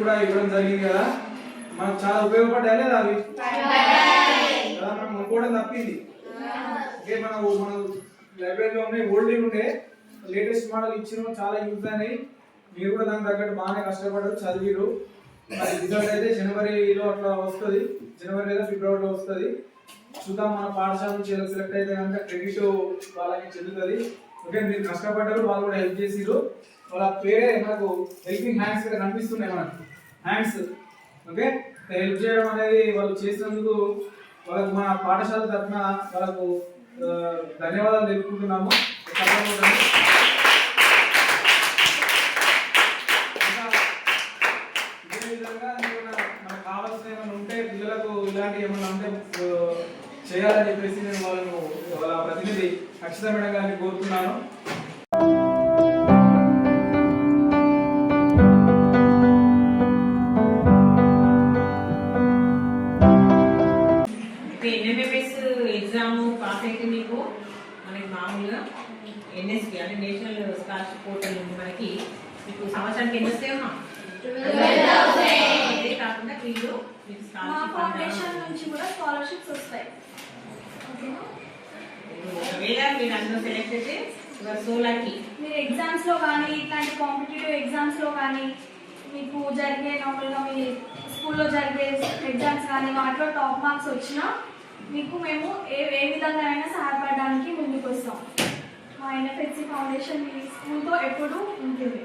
కూడా ఇవ్వడం జరిగింది కదా, మనకు చాలా ఉపయోగపడ్డాయి లేదా అవి కదా, మనం అనుకోవడం తప్పింది. ఓకే, మన లైబ్రరీలో ఉన్నాయి, ఓల్డ్ ఉండే లేటెస్ట్ మోడల్ ఇచ్చిన చాలా యూజ్ అయినాయి. మీరు కూడా దానికి తగ్గట్టు బాగానే కష్టపడరు, చదివిరు. మరి రిజల్ట్ అయితే జనవరిలో అట్లా వస్తుంది, జనవరి లేదా ఫిబ్రవరిలో వస్తుంది. చూద్దాం, మన పాఠశాల నుంచి సెలెక్ట్ అయితే కనుక క్రెడిట్ వాళ్ళకి చెందుతుంది. ఓకే, మీరు కష్టపడ్డారు, వాళ్ళు కూడా హెల్ప్ చేసిరు. వాళ్ళ పేరే మనకు హెల్పింగ్ హ్యాండ్స్ ఇక్కడ కనిపిస్తున్నాయి, మనకు హ్యాండ్స్. ఓకే, హెల్ప్ చేయడం అనేది వాళ్ళు చేసినందుకు వాళ్ళకు మన పాఠశాల తరఫున వాళ్ళకు ధన్యవాదాలు తెలుపుకుంటున్నాము. ఇదే విధంగా మనకు కావాల్సిన ఏమైనా ఉంటే పిల్లలకు ఇలాంటి ఏమైనా ఉంటే చేయాలని చెప్పేసి నేను వాళ్ళ ప్రతినిధి అక్షిత మేడం గారిని కోరుతున్నాను. ఎన్ఎంఎంఎస్ ఎగ్జామ్ పాస్ అయితే మీకు మనకి మామూలుగా ఎన్ఎస్పి అంటే నేషనల్ స్కాలర్షిప్ పోర్టల్ ఉంది మనకి. మీకు సంవత్సరానికి ఎన్ని వస్తాయమ్మా? అదే కాకుండా వీళ్ళు మీకు స్కాలర్షిప్స్ వస్తాయి. ఒకవేళ మీరు అందులో సెలెక్ట్ అయితే సో లక్కీ. మీరు ఎగ్జామ్స్ లో కానీ ఇట్లాంటి కాంపిటేటివ్ ఎగ్జామ్స్ లో కానీ మీకు జరిగే నార్మల్గా మీ స్కూల్లో జరిగే ఎగ్జామ్స్ కానీ వాటిలో టాప్ మార్క్స్ వచ్చినా మీకు మేము ఏ విధంగా అయినా సహాయపడడానికి ముందుకు వస్తాం. మా ఎన్ఎఫ్హెచ్సి ఫౌండేషన్ మీ స్కూల్తో ఎప్పుడూ ఉంటుంది.